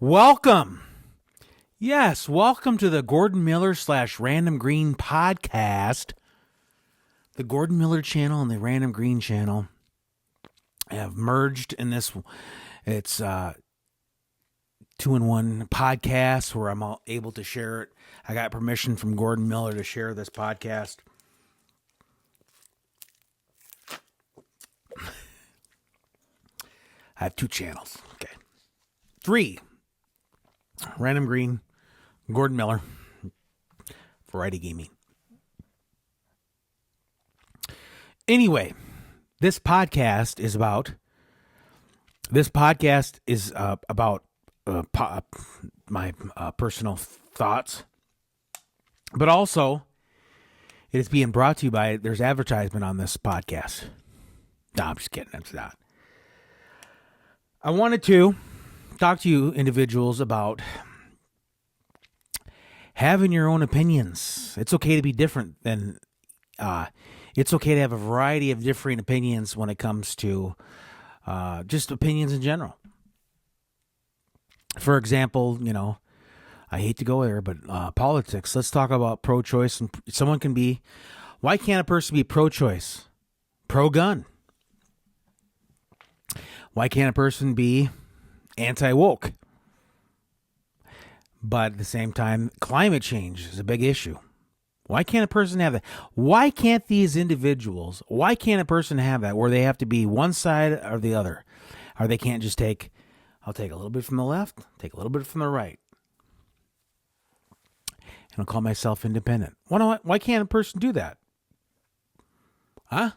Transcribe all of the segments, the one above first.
Welcome. Yes, welcome to the Gordon Miller / Random Green podcast. The Gordon Miller channel and the Random Green channel have merged in this. It's 2-in-1 podcast where I'm able to share it. I got permission from Gordon Miller to share this podcast. I have 2 channels. Okay. 3. Random Green, Gordon Miller, Variety Gaming. Anyway, this podcast is about my personal thoughts, but also it is being brought to you by, there's advertisement on this podcast. No, I'm just kidding. It's not. I wanted to talk to you individuals about having your own opinions. It's okay to be different than, it's okay to have a variety of differing opinions when it comes to just opinions in general. For example, I hate to go there, but politics. Let's talk about pro-choice. And why can't a person be pro-choice, pro-gun? Why can't a person be anti-woke? But at the same time, climate change is a big issue. Why can't a person have that? Why can't a person have that where they have to be one side or the other? Or they can't just I'll take a little bit from the left, take a little bit from the right. And I'll call myself independent. Why can't a person do that? Huh?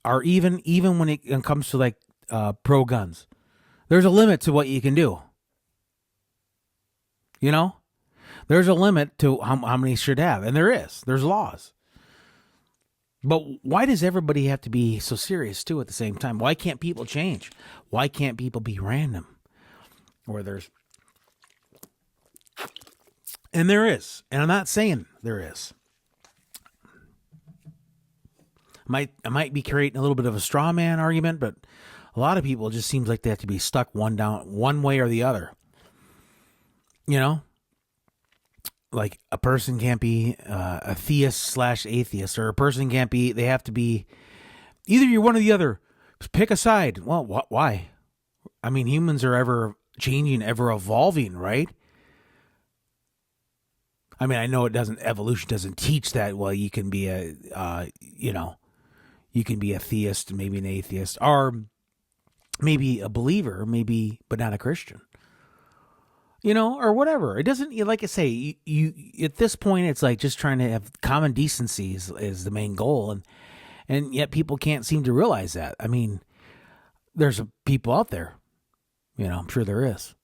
Or even when it comes to pro guns, there's a limit to what you can do. There's a limit to how many should have, and there's laws. But why does everybody have to be so serious too at the same time? Why can't people change? Why can't people be random? And there is, and I'm not saying there is. I might be creating a little bit of a straw man argument, but a lot of people, it just seems like they have to be stuck one way or the other. Like a person can't be a theist / atheist, or a person can't be, they have to be, either you're one or the other. Pick a side. Well, why? I mean, humans are ever changing, ever evolving, right? I mean, I know evolution doesn't teach that. Well, you can be you can be a theist, maybe an atheist, or maybe a believer, but not a Christian. Or whatever. It doesn't, like I say, you at this point, it's like just trying to have common decency is the main goal. And yet people can't seem to realize that. I mean, there's people out there, I'm sure there is.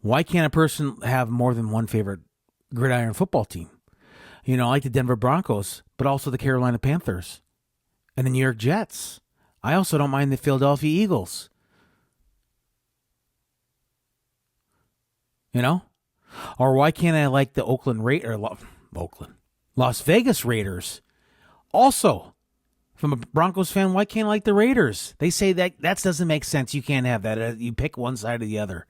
Why can't a person have more than one favorite gridiron football team? Like the Denver Broncos, but also the Carolina Panthers and the New York Jets. I also don't mind the Philadelphia Eagles. Or why can't I like the Las Vegas Raiders? Also, from a Broncos fan, why can't I like the Raiders? They say that doesn't make sense. You can't have that. You pick one side or the other.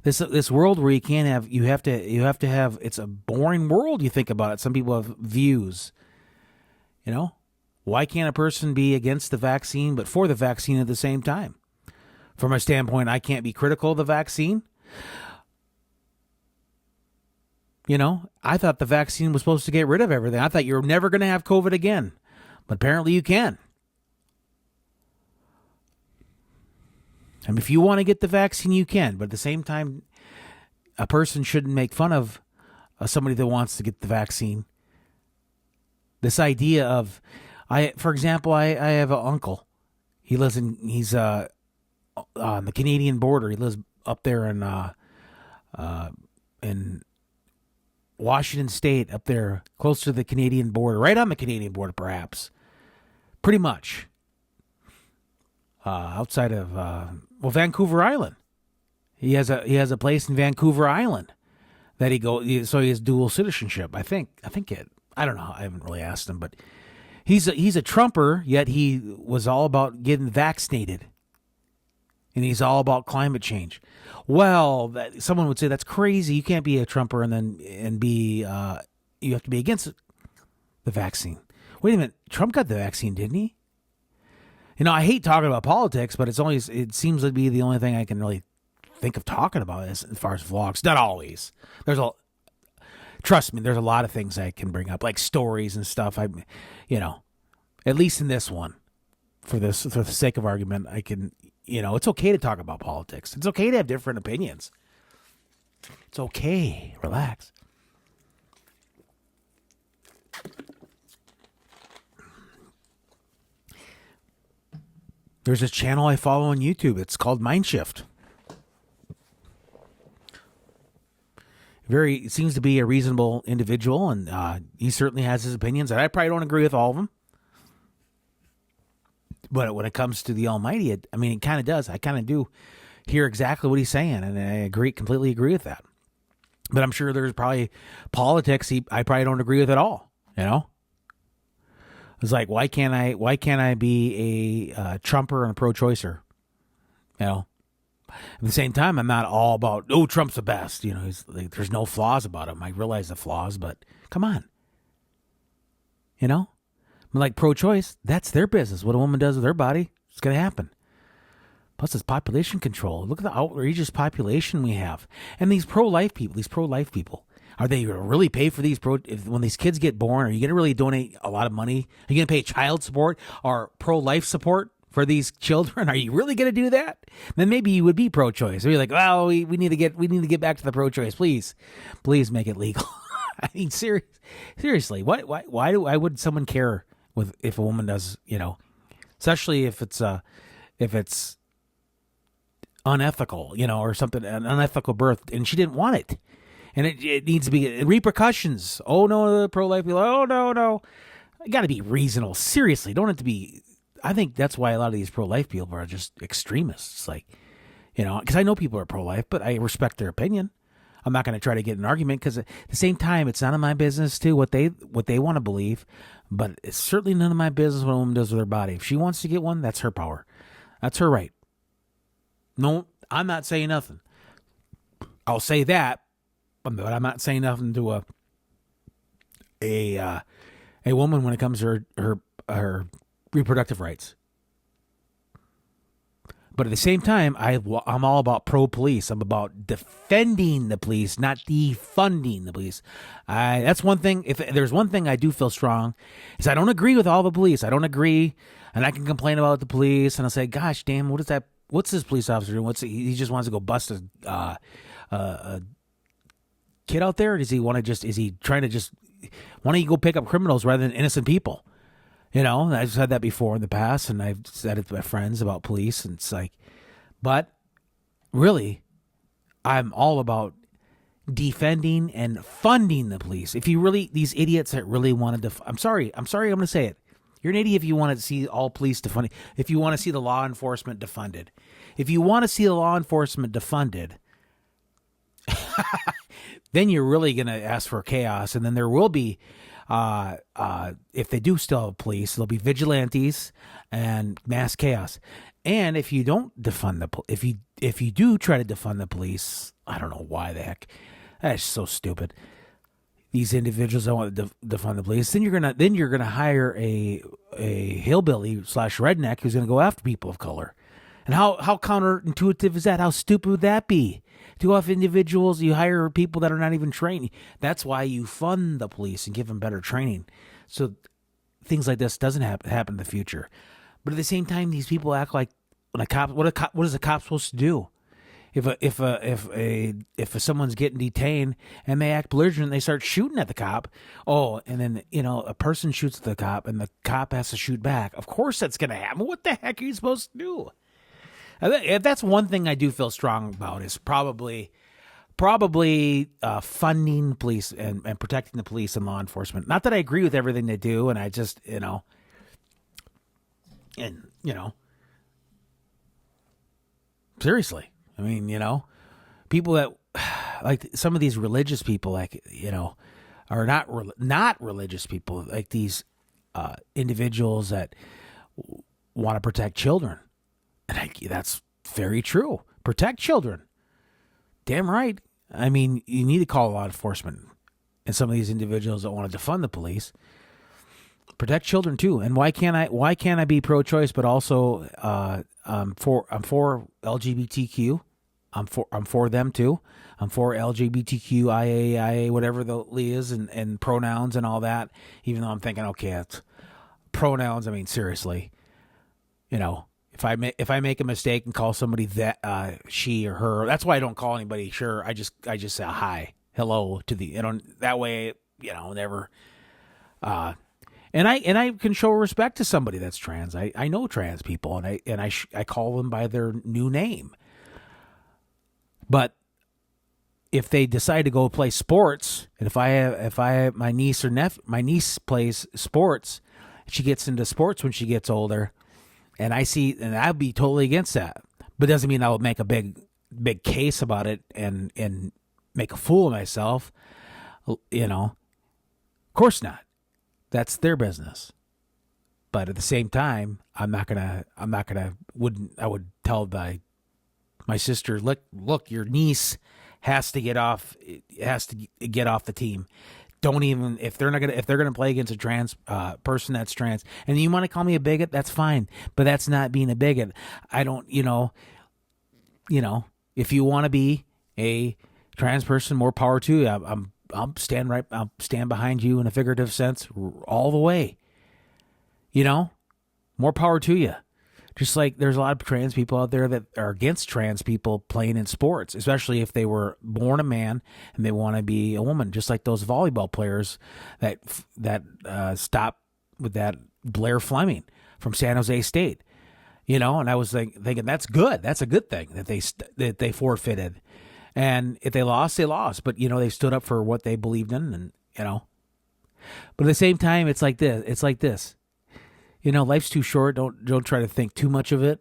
This world where you have to have, it's a boring world. You think about it. Some people have views. Why can't a person be against the vaccine but for the vaccine at the same time? From a standpoint, I can't be critical of the vaccine. I thought the vaccine was supposed to get rid of everything. I thought you were never going to have COVID again, but apparently you can. If you want to get the vaccine, you can. But at the same time, a person shouldn't make fun of somebody that wants to get the vaccine. This idea of, for example, I have an uncle. He's on the Canadian border. He lives up there in Washington State, up there close to the Canadian border, right on the Canadian border, perhaps. Pretty much. Outside of Vancouver Island. He has a place in Vancouver Island that he has dual citizenship. I think I don't know. I haven't really asked him, but he's a Trumper, yet he was all about getting vaccinated. And he's all about climate change. Well, someone would say that's crazy. You can't be a Trumper and be you have to be against the vaccine. Wait a minute, Trump got the vaccine, didn't he? I hate talking about politics, but it seems to be the only thing I can really think of talking about as far as vlogs. Not always. Trust me, there's a lot of things I can bring up, like stories and stuff. At least in this one, for the sake of argument, I can. It's okay to talk about politics. It's okay to have different opinions. It's okay. Relax. There's this channel I follow on YouTube. It's called Mindshift. It seems to be a reasonable individual, and he certainly has his opinions, and I probably don't agree with all of them. But when it comes to the Almighty, it kind of does. I kind of do hear exactly what he's saying, and I completely agree with that. But I'm sure there's probably politics I probably don't agree with at all. It's like, why can't I be a Trumper and a pro-choicer? At the same time, I'm not all about, Trump's the best. He's like, there's no flaws about him. I realize the flaws, but come on. Like pro-choice, that's their business. What a woman does with her body, it's going to happen. Plus, it's population control. Look at the outrageous population we have. And these pro-life people, are they going to really pay for when these kids get born? Are you going to really donate a lot of money? Are you going to pay child support or pro-life support for these children? Are you really going to do that? Then maybe you would be pro-choice. Or you're like, well, we need to get back to the pro-choice. Please make it legal. I mean, seriously, why would someone care if a woman does, especially if it's unethical, or something, an unethical birth, and she didn't want it, and it needs to be repercussions. Oh no, the pro-life people. Oh no, it got to be reasonable. Seriously, don't have to be. I think that's why a lot of these pro-life people are just extremists. Like, because I know people are pro-life, but I respect their opinion. I'm not going to try to get an argument because at the same time, it's none of my business too what they want to believe. But it's certainly none of my business what a woman does with her body. If she wants to get one, that's her power. That's her right. No, I'm not saying nothing. I'll say that, but I'm not saying nothing to a woman when it comes to her reproductive rights. But at the same time, I'm all about pro-police. I'm about defending the police, not defunding the police. That's one thing. If there's one thing I do feel strong, is I don't agree with all the police. I don't agree, and I can complain about the police, and I'll say, "Gosh, damn, what is that? What's this police officer doing? He just wants to go bust a kid out there? Or does he want to just? Is he trying to just? Why don't you go pick up criminals rather than innocent people?" I've said that before in the past, and I've said it to my friends about police, and it's like, but really, I'm all about defending and funding the police. If you really, these idiots that really wanted to, I'm sorry, I'm going to say it. You're an idiot if you want to see all police defunded, if you want to see the law enforcement defunded. If you want to see the law enforcement defunded, then you're really going to ask for chaos, and then there will be, if they do still have police, there'll be vigilantes and mass chaos. And if you don't defund if you do try to defund the police, I don't know why the heck. That's so stupid. These individuals don't want to defund the police. Then you're gonna hire a hillbilly / redneck who's gonna go after people of color. And how counterintuitive is that? How stupid would that be? To have individuals, you hire people that are not even trained. That's why you fund the police and give them better training, so things like this doesn't happen in the future. But at the same time, these people act like when a cop. What is a cop supposed to do? If someone's getting detained and they act belligerent, they start shooting at the cop. Oh, and then a person shoots at the cop and the cop has to shoot back. Of course, that's going to happen. What the heck are you supposed to do? That's one thing I do feel strong about is probably funding police and protecting the police and law enforcement. Not that I agree with everything they do, and I just seriously. I mean, people that like some of these religious people, like or not religious people, like these individuals that want to protect children. And that's very true. Protect children. Damn right. I mean, you need to call law enforcement and some of these individuals that want to defund the police. Protect children too. And why can't I be pro-choice but also I'm for LGBTQ. I'm for them too. I'm for LGBTQIA, whatever the is, and pronouns and all that. Even though I'm thinking, okay, it's pronouns. I mean, seriously, if I make a mistake and call somebody that she or her, that's why I don't call anybody. Sure, I just say hi, hello to the. That way, never. And I can show respect to somebody that's trans. I know trans people, and I call them by their new name. But if they decide to go play sports, and if I have my niece plays sports, she gets into sports when she gets older, and I'd be totally against that. But it doesn't mean I would make a big case about it and make a fool of myself. Of course not. That's their business. But at the same time, I would tell my sister, look, your niece has to get off the team. Don't even, if they're gonna play against a trans person that's trans, and you want to call me a bigot, that's fine, but that's not being a bigot. I don't, if you want to be a trans person, more power to you. I'll stand behind you in a figurative sense all the way. More power to you. Just like there's a lot of trans people out there that are against trans people playing in sports, especially if they were born a man and they want to be a woman. Just like those volleyball players that stopped with that Blair Fleming from San Jose State. And I was thinking that's good. That's a good thing that they forfeited. And if they lost, they lost. But, they stood up for what they believed in. And, but at the same time, it's like this. Life's too short. Don't try to think too much of it,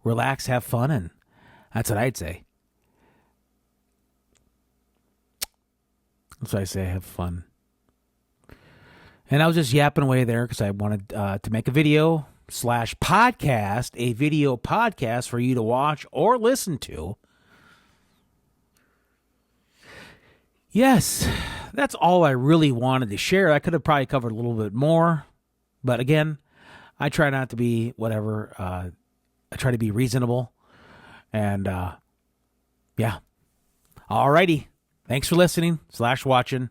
Relax, have fun. And that's what I'd say. That's what I say, have fun. And I was just yapping away there because I wanted to make a video /podcast, a video podcast for you to watch or listen to. Yes, that's all I really wanted to share. I could have probably covered a little bit more. But again, I try not to be whatever. I try to be reasonable. And, yeah. Alrighty. Thanks for listening /watching.